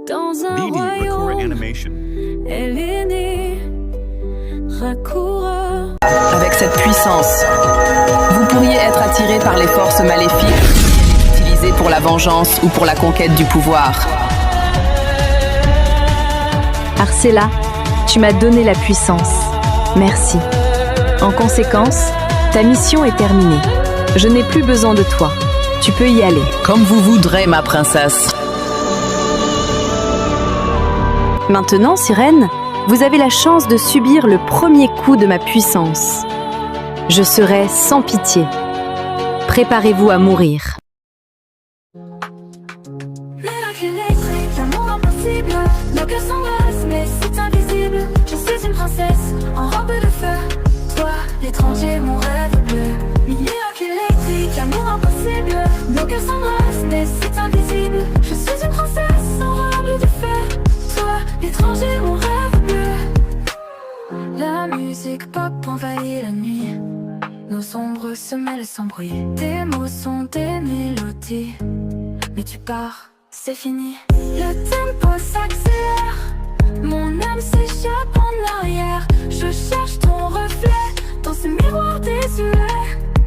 dans un BD Rakura royaume. Animation. Elle est née, Rakura. Avec cette puissance, vous pourriez être attiré par les forces maléfiques, utilisées pour la vengeance ou pour la conquête du pouvoir. Arcella, tu m'as donné la puissance. Merci. En conséquence, ta mission est terminée. Je n'ai plus besoin de toi. Tu peux y aller. Comme vous voudrez, ma princesse. Maintenant, Sirène, vous avez la chance de subir le premier coup de ma puissance. Je serai sans pitié. Préparez-vous à mourir. Miracle électrique, l'amour impossible. Nos cœurs s'embrassent, mais c'est invisible. Je suis une princesse en robe de feu. Toi, l'étranger, mon rêve bleu. Miracle électrique, l'amour impossible. Nos cœurs s'embrassent, mais c'est invisible. Je suis une princesse en robe de feu. Toi, l'étranger, mon rêve bleu. La musique pop envahit la nuit. Nos ombres se mêlent sans bruit. Tes mots sont des mélodies. Mais tu pars, c'est fini. Le tempo s'accélère. Mon âme s'échappe en arrière. Je cherche ton reflet dans ce miroir désuet.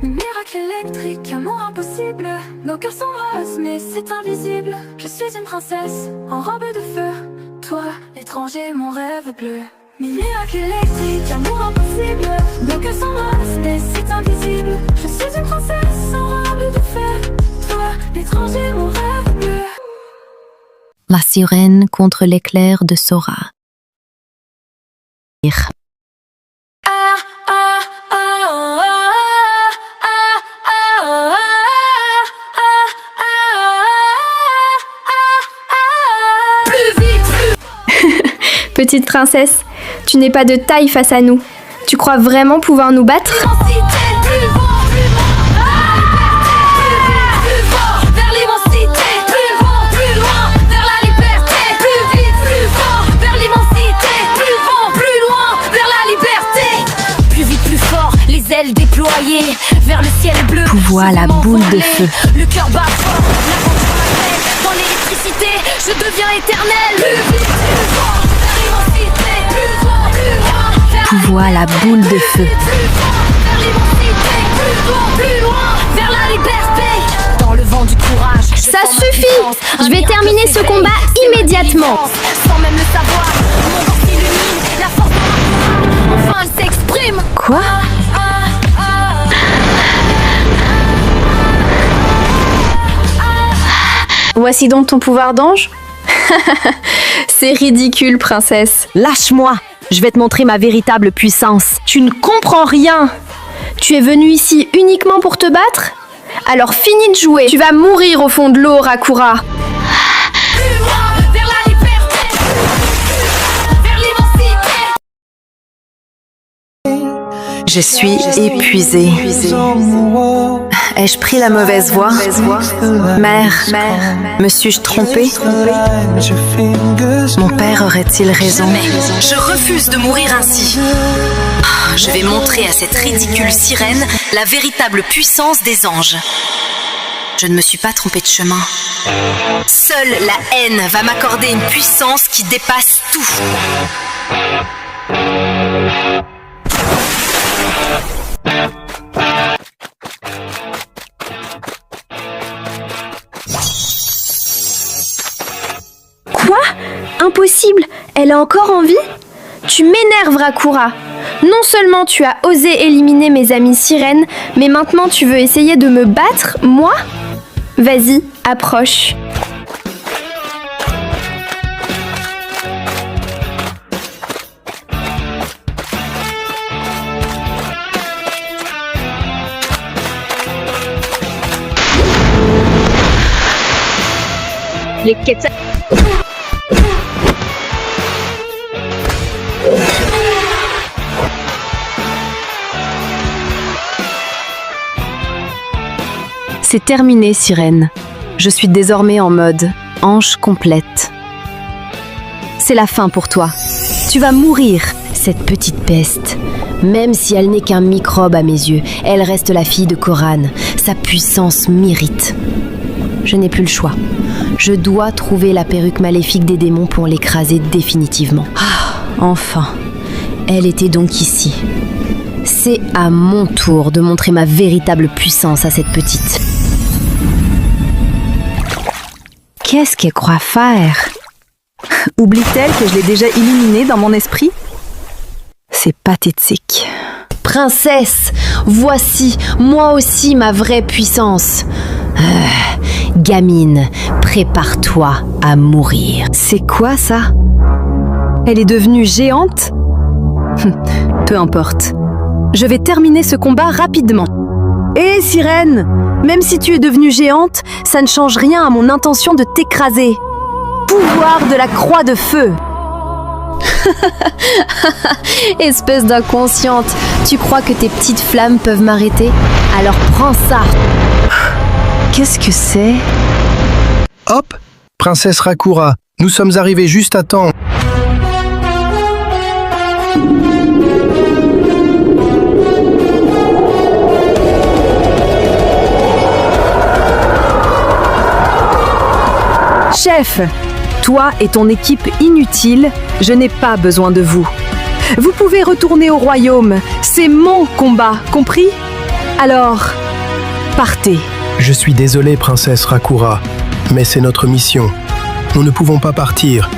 Miracle électrique, amour impossible. Nos cœurs s'embrassent, mais c'est invisible. Je suis une princesse en robe de feu. Toi, l'étranger, mon rêve bleu. Miracle électrique, amour impossible. Nos cœurs s'embrassent, mais c'est invisible. Je suis une princesse en robe de feu. Toi, l'étranger, mon rêve bleu. La sirène contre l'éclair de Sora. Petite princesse, tu n'es pas de taille face à nous. Tu crois vraiment pouvoir nous battre ? Déployé vers le ciel bleu. Pouvoir la boule de feu. Le cœur bat fort, l'aventure m'appelle. Dans l'électricité, je deviens éternel. Plus vite, plus fort, vers l'immensité. Plus loin, vers Pouvoir la boule de feu. plus fort, vers l'immensité. Plus loin, vers la liberté. Dans le vent du courage. Ça suffit ! Je vais terminer ce combat immédiatement. Sans même le savoir, mon corps s'illumine. La force de ma courage, enfin elle s'exprime. Quoi ? Voici donc ton pouvoir d'ange. C'est ridicule, princesse. Lâche-moi. Je vais te montrer ma véritable puissance. Tu ne comprends rien. Tu es venu ici uniquement pour te battre ? Alors finis de jouer. Tu vas mourir au fond de l'eau, Rakura. Plus loin, vers la liberté. Vers l'immensité. Je suis épuisée. Ai-je pris la mauvaise voie ? Mère, me suis-je trompée ? Mon père aurait-il raison ? Je refuse de mourir ainsi. Je vais montrer à cette ridicule sirène la véritable puissance des anges. Je ne me suis pas trompée de chemin. Seule la haine va m'accorder une puissance qui dépasse tout. Quoi ? Impossible. Elle est encore en vie ? Tu m'énerves, Rakura. Non seulement tu as osé éliminer mes amis sirènes, mais maintenant tu veux essayer de me battre, moi ? Vas-y, approche. Les quêtes. C'est terminé, sirène. Je suis désormais en mode ange complète. C'est la fin pour toi. Tu vas mourir, cette petite peste. Même si elle n'est qu'un microbe à mes yeux, elle reste la fille de Koran. Sa puissance m'irrite. Je n'ai plus le choix. Je dois trouver la perruque maléfique des démons pour l'écraser définitivement. Ah, enfin. Elle était donc ici. C'est à mon tour de montrer ma véritable puissance à cette petite. Qu'est-ce qu'elle croit faire? Oublie-t-elle que je l'ai déjà éliminée dans mon esprit? C'est pathétique. Princesse, voici, moi aussi, ma vraie puissance. Gamine, prépare-toi à mourir. C'est quoi ça? Elle est devenue géante? Peu importe. Je vais terminer ce combat rapidement. Hé, sirène! Même si tu es devenue géante, ça ne change rien à mon intention de t'écraser. Pouvoir de la croix de feu! Espèce d'inconsciente, tu crois que tes petites flammes peuvent m'arrêter? Alors prends ça! Qu'est-ce que c'est? Hop! Princesse Rakura, nous sommes arrivés juste à temps. Chef, toi et ton équipe inutile, je n'ai pas besoin de vous. Vous pouvez retourner au royaume, c'est mon combat, compris? Alors, partez. Je suis désolé, princesse Rakura, mais c'est notre mission. Nous ne pouvons pas partir.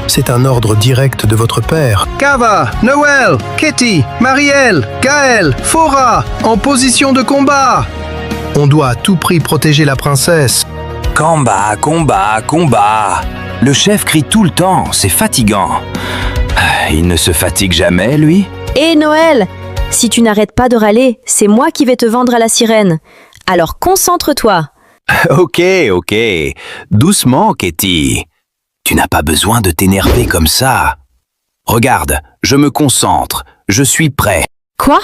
C'est un ordre direct de votre père. Kava, Noël, Katie, Marielle, Gaël, Fora, en position de combat. On doit à tout prix protéger la princesse. Combat, combat, combat. Le chef crie tout le temps, c'est fatigant. Il ne se fatigue jamais, lui? Hé Noël, si tu n'arrêtes pas de râler, c'est moi qui vais te vendre à la sirène. Alors concentre-toi. Ok. Doucement, Katie. Tu n'as pas besoin de t'énerver comme ça. Regarde, je me concentre. Je suis prêt. Quoi?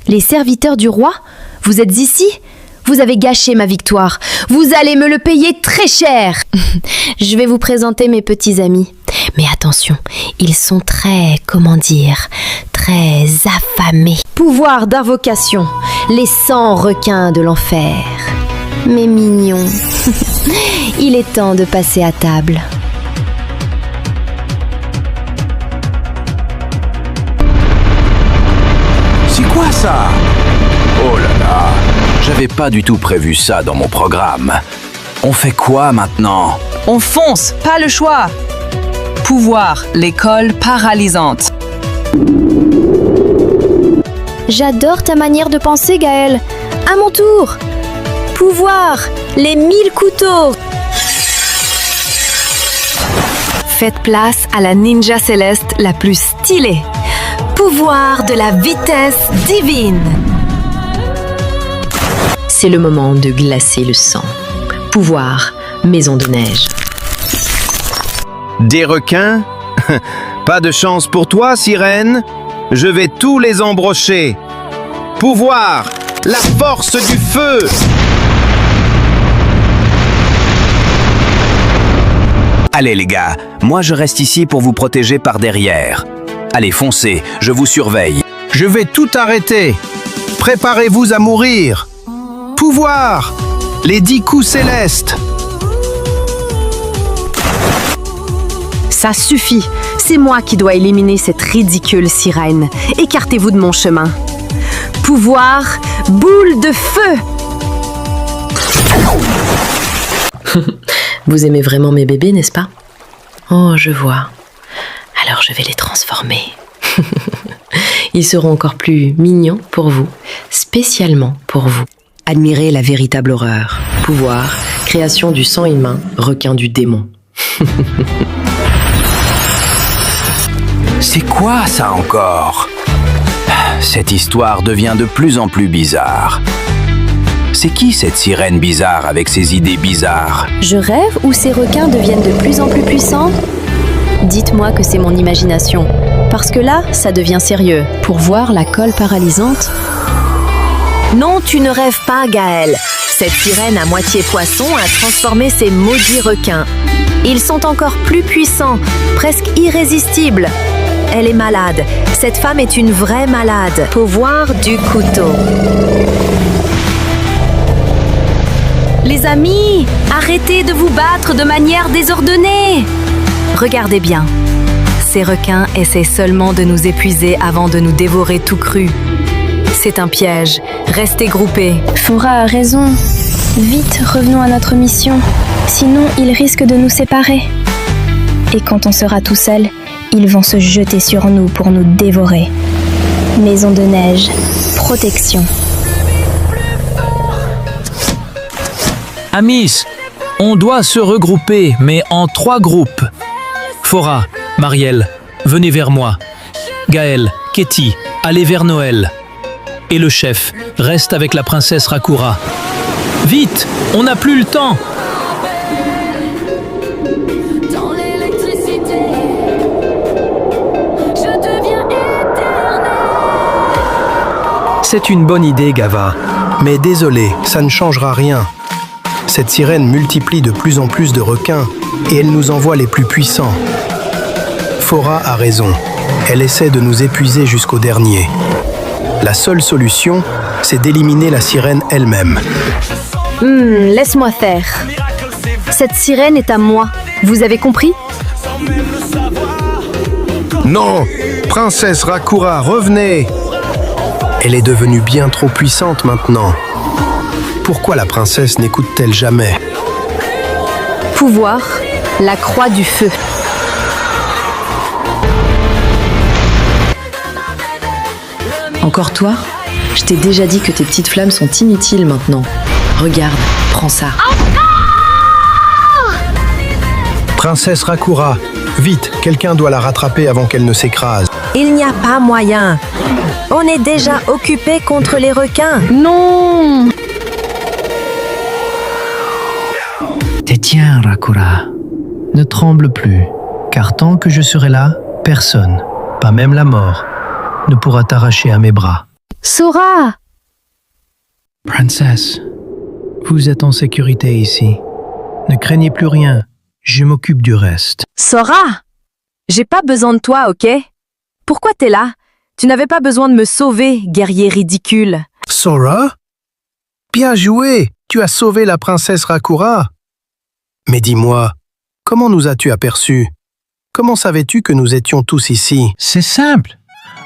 Les serviteurs du roi? Vous êtes ici? Vous avez gâché ma victoire. Vous allez me le payer très cher. Je vais vous présenter mes petits amis. Mais attention, ils sont très, très affamés. Pouvoir d'invocation, les 100 requins de l'enfer. Mes mignons, il est temps de passer à table. C'est quoi ça? Oh là là, j'avais pas du tout prévu ça dans mon programme. On fait quoi maintenant? On fonce, pas le choix. Pouvoir, l'école paralysante. J'adore ta manière de penser, Gaël. À mon tour. Pouvoir, les 1000 couteaux. Faites place à la ninja céleste la plus stylée. Pouvoir de la vitesse divine. C'est le moment de glacer le sang. Pouvoir, maison de neige. Des requins? Pas de chance pour toi, sirène. Je vais tous les embrocher. Pouvoir, la force du feu. Allez les gars, moi je reste ici pour vous protéger par derrière. Allez, foncez, je vous surveille. Je vais tout arrêter. Préparez-vous à mourir. Pouvoir, les 10 coups célestes. Ça suffit. C'est moi qui dois éliminer cette ridicule sirène. Écartez-vous de mon chemin. Pouvoir, boule de feu. Vous aimez vraiment mes bébés, n'est-ce pas? Oh, je vois. Alors je vais les transformer. Ils seront encore plus mignons pour vous, spécialement pour vous. Admirez la véritable horreur. Pouvoir, création du sang humain, requin du démon. C'est quoi ça encore? Cette histoire devient de plus en plus bizarre. C'est qui cette sirène bizarre avec ses idées bizarres? Je rêve ou ces requins deviennent de plus en plus puissants? Dites-moi que c'est mon imagination, parce que là, ça devient sérieux. Pour voir la colle paralysante? Non, tu ne rêves pas, Gaël. Cette sirène à moitié poisson a transformé ces maudits requins. Ils sont encore plus puissants, presque irrésistibles. Elle est malade. Cette femme est une vraie malade. Pouvoir du couteau. Les amis, arrêtez de vous battre de manière désordonnée. Regardez bien. Ces requins essaient seulement de nous épuiser avant de nous dévorer tout cru. C'est un piège. Restez groupés. Fora a raison. Vite, revenons à notre mission. Sinon, ils risquent de nous séparer. Et quand on sera tout seul, ils vont se jeter sur nous pour nous dévorer. Maison de neige, protection. Amis, on doit se regrouper, mais en 3 groupes. Fora, Marielle, venez vers moi. Gaël, Katie, allez vers Noël. Et le chef, reste avec la princesse Rakura. Vite, on n'a plus le temps. Dans l'électricité, je deviens éternel. C'est une bonne idée, Gava. Mais désolé, ça ne changera rien. Cette sirène multiplie de plus en plus de requins et elle nous envoie les plus puissants. Fora a raison. Elle essaie de nous épuiser jusqu'au dernier. La seule solution, c'est d'éliminer la sirène elle-même. Laisse-moi faire. Cette sirène est à moi. Vous avez compris? Non! Princesse Rakura, revenez! Elle est devenue bien trop puissante maintenant. Pourquoi la princesse n'écoute-t-elle jamais? Pouvoir, la croix du feu. Encore toi? Je t'ai déjà dit que tes petites flammes sont inutiles maintenant. Regarde, prends ça. Princesse Rakura, vite, quelqu'un doit la rattraper avant qu'elle ne s'écrase. Il n'y a pas moyen. On est déjà occupé contre les requins. Non! Tiens, Rakura, ne tremble plus, car tant que je serai là, personne, pas même la mort, ne pourra t'arracher à mes bras. Sora! Princesse, vous êtes en sécurité ici. Ne craignez plus rien, je m'occupe du reste. Sora, j'ai pas besoin de toi, ok? Pourquoi t'es là? Tu n'avais pas besoin de me sauver, guerrier ridicule. Sora? Bien joué! Tu as sauvé la princesse Rakura. Mais dis-moi, comment nous as-tu aperçus? Comment savais-tu que nous étions tous ici? C'est simple.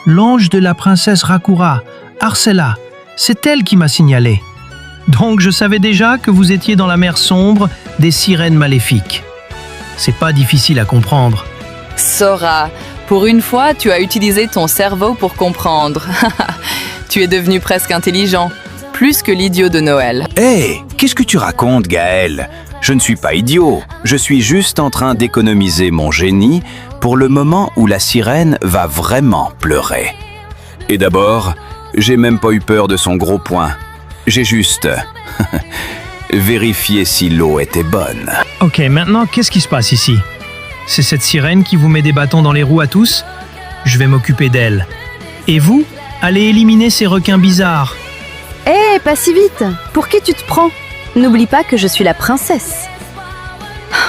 L'ange de la princesse Rakura, Arcella, c'est elle qui m'a signalé. Donc je savais déjà que vous étiez dans la mer sombre des sirènes maléfiques. C'est pas difficile à comprendre. Sora, pour une fois, tu as utilisé ton cerveau pour comprendre. Tu es devenu presque intelligent, plus que l'idiot de Noël. Hé, qu'est-ce que tu racontes, Gaël? Je ne suis pas idiot, je suis juste en train d'économiser mon génie pour le moment où la sirène va vraiment pleurer. Et d'abord, j'ai même pas eu peur de son gros poing. J'ai juste vérifié si l'eau était bonne. Ok, maintenant, qu'est-ce qui se passe ici? C'est cette sirène qui vous met des bâtons dans les roues à tous? Je vais m'occuper d'elle. Et vous, allez éliminer ces requins bizarres. Hé, pas si vite! Pour qui tu te prends? N'oublie pas que je suis la princesse.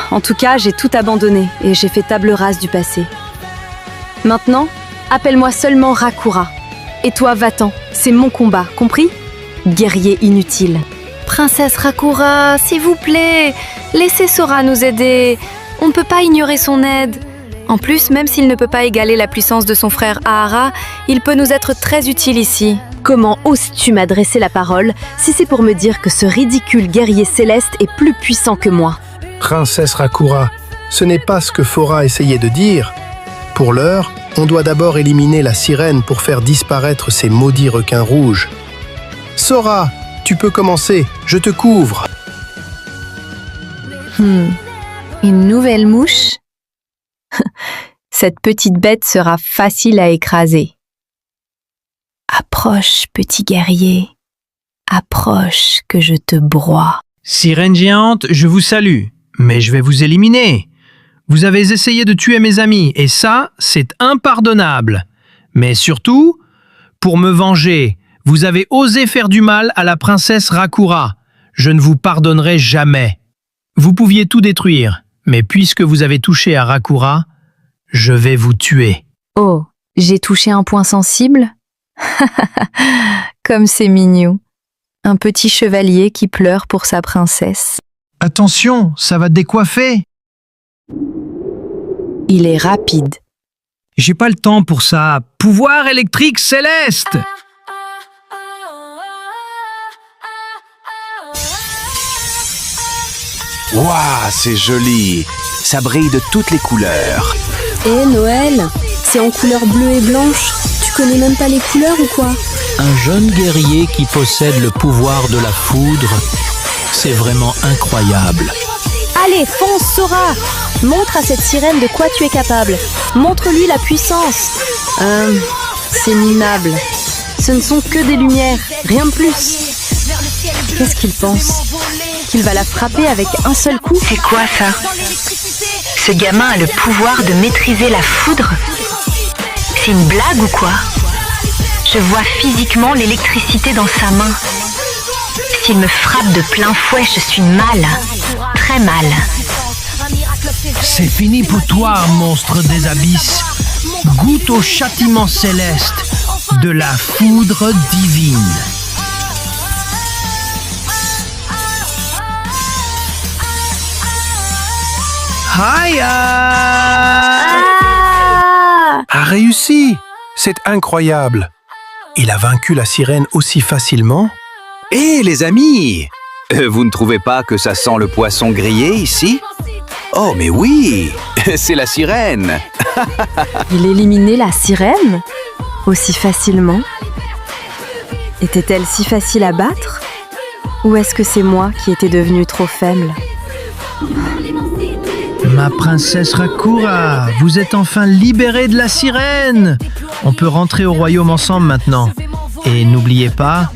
En tout cas, j'ai tout abandonné et j'ai fait table rase du passé. Maintenant, appelle-moi seulement Rakura. Et toi, va-t'en, c'est mon combat, compris? Guerrier inutile. Princesse Rakura, s'il vous plaît, laissez Sora nous aider. On ne peut pas ignorer son aide. En plus, même s'il ne peut pas égaler la puissance de son frère Ahara, il peut nous être très utile ici. Comment oses-tu m'adresser la parole si c'est pour me dire que ce ridicule guerrier céleste est plus puissant que moi? Princesse Rakura, ce n'est pas ce que Fora essayait de dire. Pour l'heure, on doit d'abord éliminer la sirène pour faire disparaître ces maudits requins rouges. Sora, tu peux commencer, je te couvre. Une nouvelle mouche? Cette petite bête sera facile à écraser. Approche, petit guerrier. Approche que je te broie. Sirène géante, je vous salue, mais je vais vous éliminer. Vous avez essayé de tuer mes amis, et ça, c'est impardonnable. Mais surtout, pour me venger, vous avez osé faire du mal à la princesse Rakura. Je ne vous pardonnerai jamais. Vous pouviez tout détruire, mais puisque vous avez touché à Rakura, je vais vous tuer. Oh, j'ai touché un point sensible? Comme c'est mignon. Un petit chevalier qui pleure pour sa princesse. Attention, ça va te décoiffer. Il est rapide. J'ai pas le temps pour ça. Pouvoir électrique céleste. Waouh, c'est joli. Ça brille de toutes les couleurs. Eh Noël, c'est en couleur bleue et blanche. Tu connais même pas les couleurs ou quoi? Un jeune guerrier qui possède le pouvoir de la foudre, c'est vraiment incroyable. Allez, fonce Sora! Montre à cette sirène de quoi tu es capable. Montre-lui la puissance. C'est minable. Ce ne sont que des lumières, rien de plus. Qu'est-ce qu'il pense? Qu'il va la frapper avec un seul coup? C'est quoi ça? Ce gamin a le pouvoir de maîtriser la foudre? C'est une blague ou quoi? Je vois physiquement l'électricité dans sa main. S'il me frappe de plein fouet, je suis mal. Très mal. C'est fini pour toi, monstre des abysses. Goûte au châtiment céleste de la foudre divine. A réussi! C'est incroyable! Il a vaincu la sirène aussi facilement? Hé, les amis! Vous ne trouvez pas que ça sent le poisson grillé ici? Oh, mais oui! C'est la sirène! Il éliminait la sirène? Aussi facilement? Était-elle si facile à battre? Ou est-ce que c'est moi qui étais devenue trop faible? Ma princesse Rakura, vous êtes enfin libérée de la sirène. On peut rentrer au royaume ensemble maintenant. Et n'oubliez pas,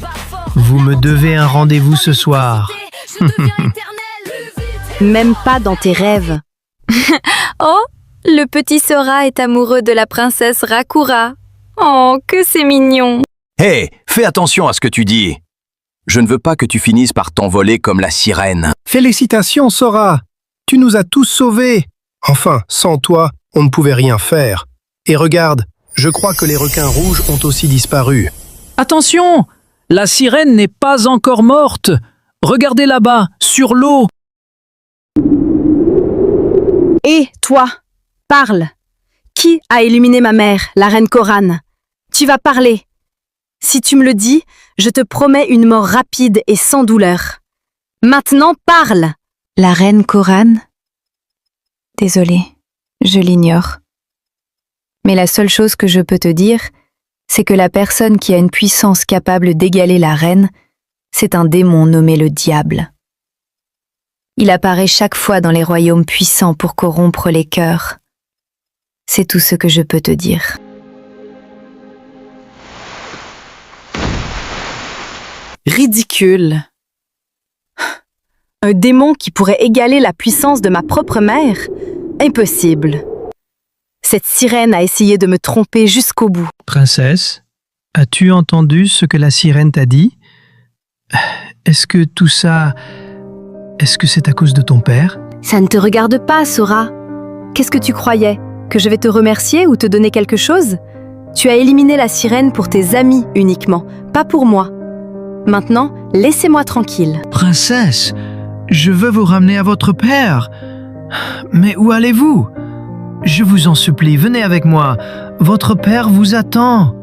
vous me devez un rendez-vous ce soir. Même pas dans tes rêves. Oh, le petit Sora est amoureux de la princesse Rakura. Oh, que c'est mignon. Hé, fais attention à ce que tu dis. Je ne veux pas que tu finisses par t'envoler comme la sirène. Félicitations, Sora! Tu nous as tous sauvés! Enfin, sans toi, on ne pouvait rien faire. Et regarde, je crois que les requins rouges ont aussi disparu. Attention! La sirène n'est pas encore morte. Regardez là-bas, sur l'eau. Et toi, parle. Qui a éliminé ma mère, la reine Korane? Tu vas parler. Si tu me le dis, je te promets une mort rapide et sans douleur. Maintenant, parle! La reine Korane? Désolée, je l'ignore. Mais la seule chose que je peux te dire, c'est que la personne qui a une puissance capable d'égaler la reine, c'est un démon nommé le diable. Il apparaît chaque fois dans les royaumes puissants pour corrompre les cœurs. C'est tout ce que je peux te dire. Ridicule. Un démon qui pourrait égaler la puissance de ma propre mère? Impossible. Cette sirène a essayé de me tromper jusqu'au bout. Princesse, as-tu entendu ce que la sirène t'a dit? Est-ce que tout ça... Est-ce que c'est à cause de ton père? Ça ne te regarde pas, Sora. Qu'est-ce que tu croyais? Que je vais te remercier ou te donner quelque chose? Tu as éliminé la sirène pour tes amis uniquement, pas pour moi. Maintenant, laissez-moi tranquille. Princesse, je veux vous ramener à votre père. Mais où allez-vous? Je vous en supplie, venez avec moi. Votre père vous attend.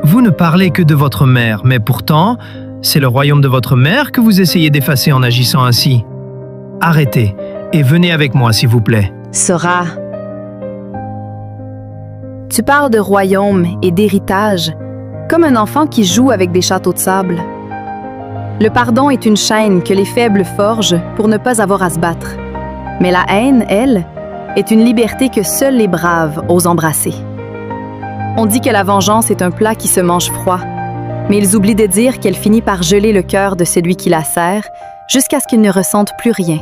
Vous ne parlez que de votre mère, mais pourtant, c'est le royaume de votre mère que vous essayez d'effacer en agissant ainsi. Arrêtez et venez avec moi, s'il vous plaît. Sora, tu parles de royaume et d'héritage, comme un enfant qui joue avec des châteaux de sable. Le pardon est une chaîne que les faibles forgent pour ne pas avoir à se battre. Mais la haine, elle, est une liberté que seuls les braves osent embrasser. On dit que la vengeance est un plat qui se mange froid, mais ils oublient de dire qu'elle finit par geler le cœur de celui qui la sert jusqu'à ce qu'il ne ressente plus rien.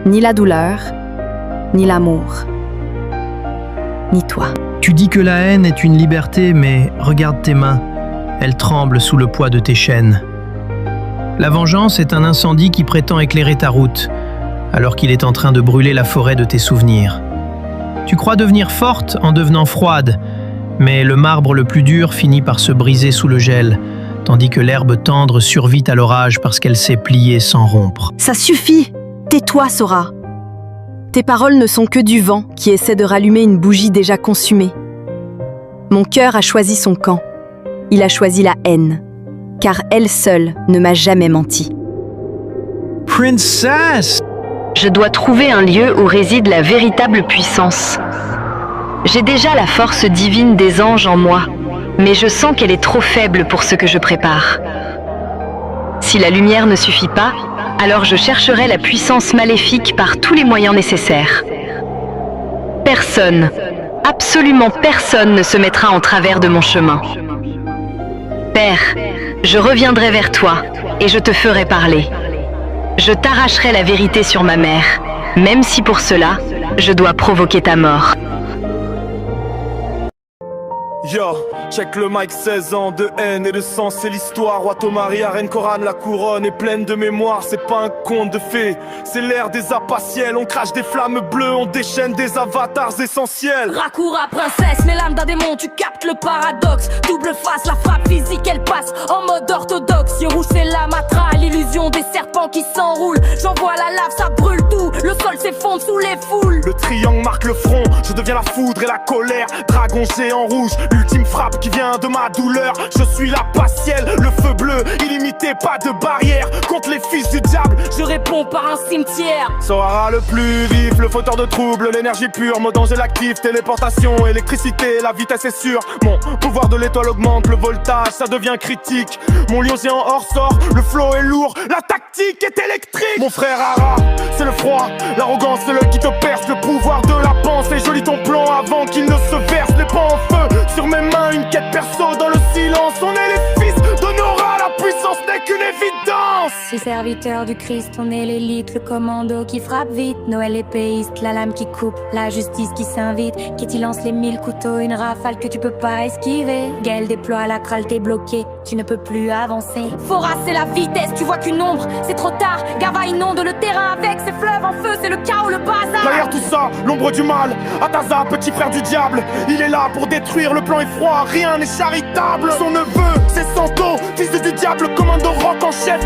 Ni la douleur, ni l'amour, ni toi. Tu dis que la haine est une liberté, mais regarde tes mains. Elles tremblent sous le poids de tes chaînes. La vengeance est un incendie qui prétend éclairer ta route, alors qu'il est en train de brûler la forêt de tes souvenirs. Tu crois devenir forte en devenant froide, mais le marbre le plus dur finit par se briser sous le gel, tandis que l'herbe tendre survit à l'orage parce qu'elle s'est pliée sans rompre. Ça suffit! Tais-toi, Sora! Tes paroles ne sont que du vent qui essaie de rallumer une bougie déjà consumée. Mon cœur a choisi son camp. Il a choisi la haine, car elle seule ne m'a jamais menti. Princess! Je dois trouver un lieu où réside la véritable puissance. J'ai déjà la force divine des anges en moi, mais je sens qu'elle est trop faible pour ce que je prépare. Si la lumière ne suffit pas, alors je chercherai la puissance maléfique par tous les moyens nécessaires. Personne, absolument personne ne se mettra en travers de mon chemin. Père, je reviendrai vers toi et je te ferai parler. Je t'arracherai la vérité sur ma mère, même si pour cela, je dois provoquer ta mort. Yo, check le mic, 16 ans de haine et de sang, c'est l'histoire. Roi Tomaria, reine Corane, la couronne est pleine de mémoire. C'est pas un conte de fées, c'est l'ère des apatiels. On crache des flammes bleues, on déchaîne des avatars essentiels. Rakura, princesse, mais l'âme d'un démon, tu captes le paradoxe. Double face, la frappe physique, elle passe en mode orthodoxe. Yeux rouge, c'est la matra, l'illusion des serpents qui s'enroulent. J'envoie la lave, ça brûle tout, le sol s'effondre sous les foules. Le triangle marque le front, je deviens la foudre et la colère. Dragon géant rouge, l'ultime frappe qui vient de ma douleur. Je suis la patielle, le feu bleu, illimité, pas de barrière. Contre les fils du diable, je réponds par un cimetière. Sora le plus vif, le fauteur de troubles, l'énergie pure, mode danger l'actif, téléportation, électricité, la vitesse est sûre. Mon pouvoir de l'étoile augmente, le voltage, ça devient critique. Mon lion géant hors sort, le flow est lourd, la tactique est électrique. Mon frère Ara, c'est le froid, l'arrogance, c'est l'œil qui te perce, le pouvoir de la pensée. Joli ton plan avant qu'il ne se verse, les pas en feu. Sur mes mains, une quête perso dans le silence. On est les fils de Nora, la puissance n'est qu'une évidence. Si serviteur du Christ, on est l'élite, le commando qui frappe vite. Noël épéiste, la lame qui coupe, la justice qui s'invite. Kitty lance les 1000 couteaux, une rafale que tu peux pas esquiver. Gaël déploie la kralle, t'es bloqué, tu ne peux plus avancer. Fora, c'est la vitesse, tu vois qu'une ombre, c'est trop tard. Gava inonde le terrain avec ses fleuves en feu, c'est le chaos, le bazar. Derrière tout ça, l'ombre du mal, Ataza, petit frère du diable. Il est là pour détruire, le plan est froid, rien n'est charitable. Son neveu, c'est Santo, fils du diable, commando rock en chef.